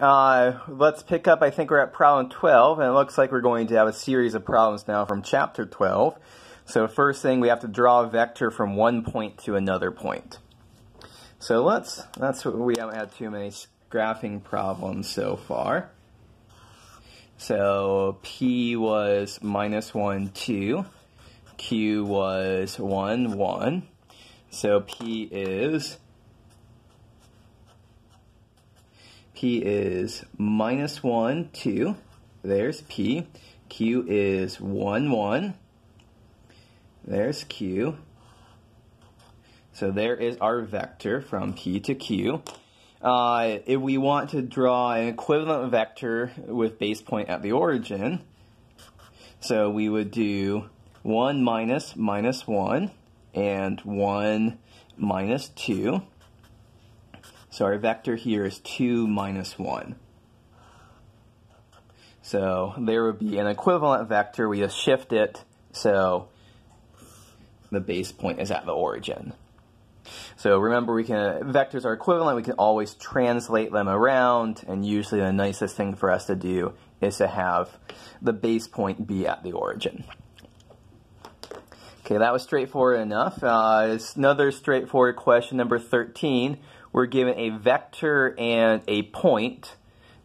let's pick up, I think we're at problem 12, and it looks like we're going to have a series of problems now from chapter 12. So first thing, we have to draw a vector from one point to another point. So we haven't had too many graphing problems so far. So P was -1, 2. Q was 1, 1. So P is -1, 2. There's P. Q is 1, 1. There's Q. So there is our vector from P to Q. If we want to draw an equivalent vector with base point at the origin, so we would do 1 minus -1 and 1 minus 2. So our vector here is 2 minus 1. So there would be an equivalent vector. We just shift it so the base point is at the origin. So remember, vectors are equivalent. We can always translate them around, and usually the nicest thing for us to do is to have the base point be at the origin. Okay, that was straightforward enough. It's another straightforward question, number 13. We're given a vector and a point,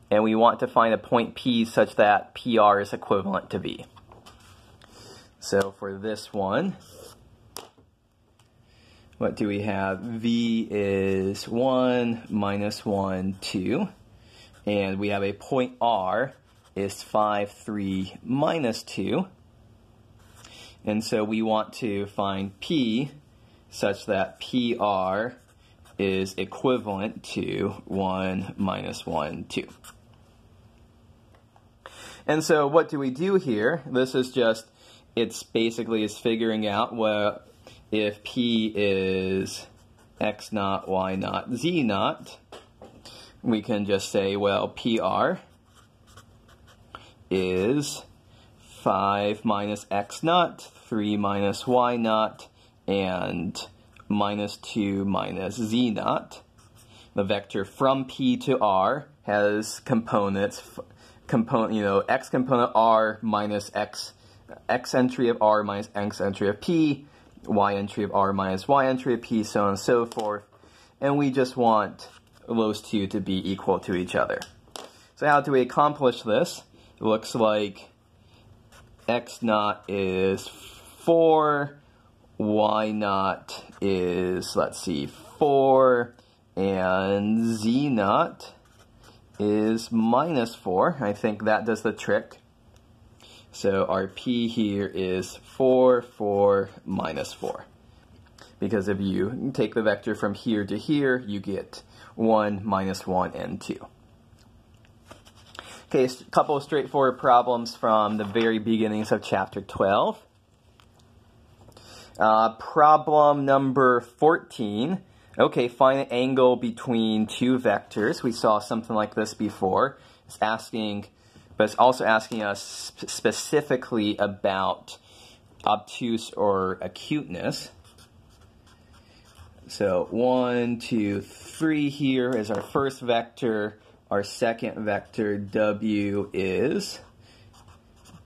and we want to find a point P such that PR is equivalent to V. So for this one, what do we have? V is 1, -1, 2. And we have a point R is 5, 3, -2. And so we want to find P such that PR is equivalent to 1, -1, 2. And so what do we do here? This is just, it's basically is figuring out what if P is X naught, Y naught, Z naught. We can just say, well, PR is 5 minus X naught, 3 minus Y naught, and -2 minus Z naught. The vector from P to R has components, X component R minus X entry of R minus X entry of P, Y entry of R minus Y entry of P, so on and so forth. And we just want those two to be equal to each other. So how do we accomplish this? It looks like X naught is 4, Y naught is, let's see, 4, and Z naught is -4. I think that does the trick. So our P here is 4, 4, -4. Because if you take the vector from here to here, you get 1, -1, and 2. Okay, a couple of straightforward problems from the very beginnings of chapter 12. Problem number 14. Okay, find an angle between two vectors. We saw something like this before. It's asking, but it's also asking us specifically about obtuse or acuteness. So 1, 2, 3 here is our first vector. Our second vector, W, is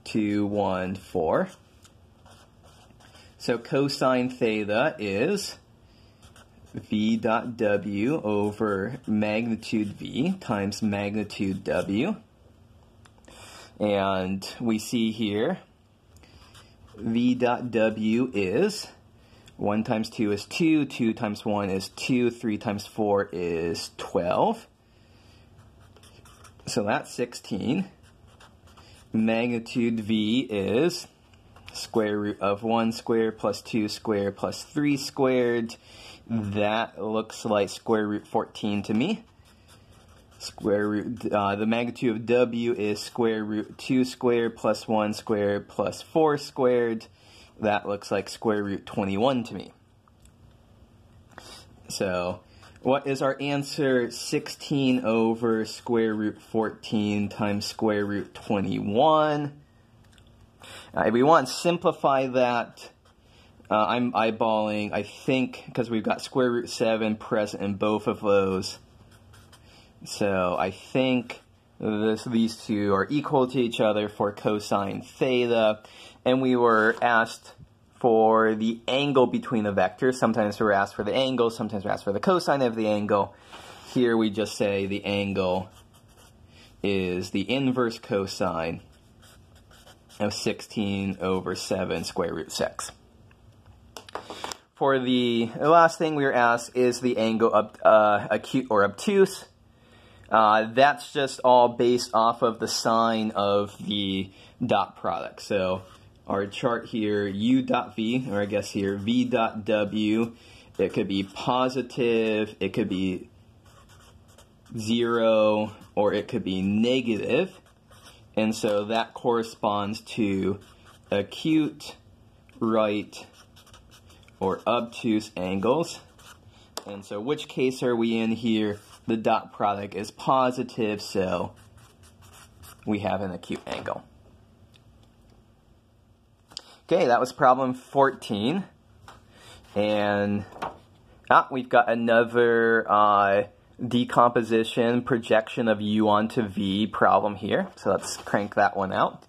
2, 1, 4. So cosine theta is V dot W over magnitude V times magnitude W. And we see here V dot W is 1 times 2 is 2, 2 times 1 is 2, 3 times 4 is 12. So that's 16. Magnitude V is square root of 1 squared plus 2 squared plus 3 squared. That looks like square root 14 to me. Square root, the magnitude of W is square root 2 squared plus 1 squared plus 4 squared. That looks like square root 21 to me. So what is our answer? 16 over square root 14 times square root 21. If we want to simplify that, I'm eyeballing, I think, because we've got square root 7 present in both of those. So I think these two are equal to each other for cosine theta. And we were asked for the angle between the vectors. Sometimes we're asked for the angle, sometimes we're asked for the cosine of the angle. Here we just say the angle is the inverse cosine of 16 over 7 square root 6. For the last thing we were asked is the angle acute or obtuse. That's just all based off of the sign of the dot product. So our chart here, u dot v, or I guess here, v dot w, it could be positive, it could be 0, or it could be negative. And so that corresponds to acute, right, or obtuse angles. And so which case are we in here? The dot product is positive, so we have an acute angle. Okay, that was problem 14. And we've got another decomposition, projection of u onto v problem here. So let's crank that one out.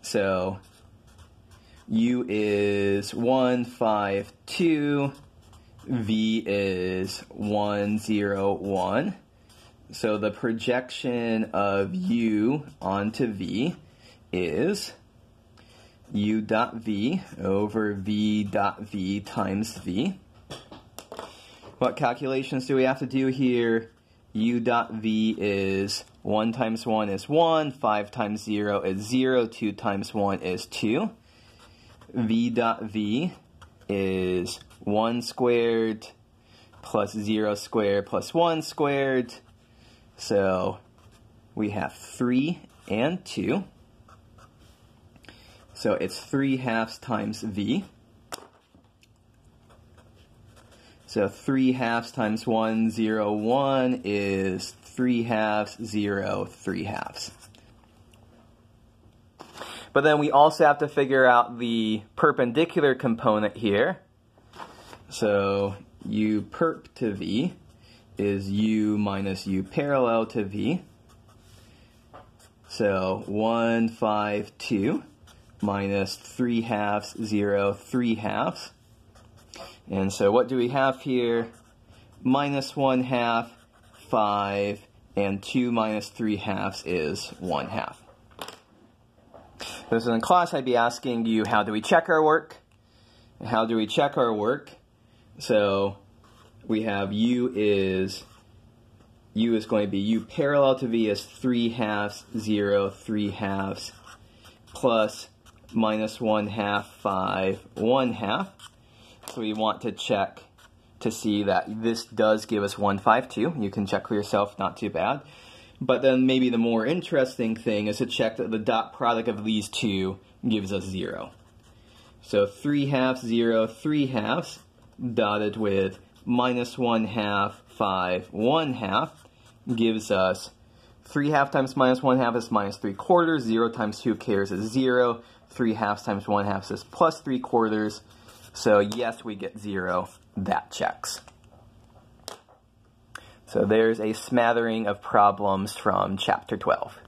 So u is 1, 5, 2. V is 1, 0, 1. So the projection of u onto v is u dot v over v dot v times v. What calculations do we have to do here? U dot v is 1 times 1 is 1, 5 times 0 is 0, 2 times 1 is 2. V dot v is 1 squared plus 0 squared plus 1 squared. So we have 3 and 2. So it's 3/2 times v. So 3/2 times 1, 0, 1 is 3/2, 0, 3/2. But then we also have to figure out the perpendicular component here. So u perp to v is u minus u parallel to v. So 1, 5, 2 minus 3/2, 0, 3/2. And so what do we have here? Minus 1/2, 5, and 2 minus 3/2 is 1/2. So in class I'd be asking you, how do we check our work? How do we check our work? So we have u is going to be u parallel to v is 3/2, 0, 3/2 plus minus 1/2, 5, 1/2. So we want to check to see that this does give us 1, 5, 2. You can check for yourself, not too bad. But then maybe the more interesting thing is to check that the dot product of these two gives us 0. So 3/2, 0, 3/2 dotted with minus 1/2, 5, 1/2 gives us 3/2 times minus 1/2 is minus 3/4. 0 times 2 cares is 0. 3/2 times 1/2 is plus 3/4. So yes, we get 0. That checks. So there's a smattering of problems from chapter 12.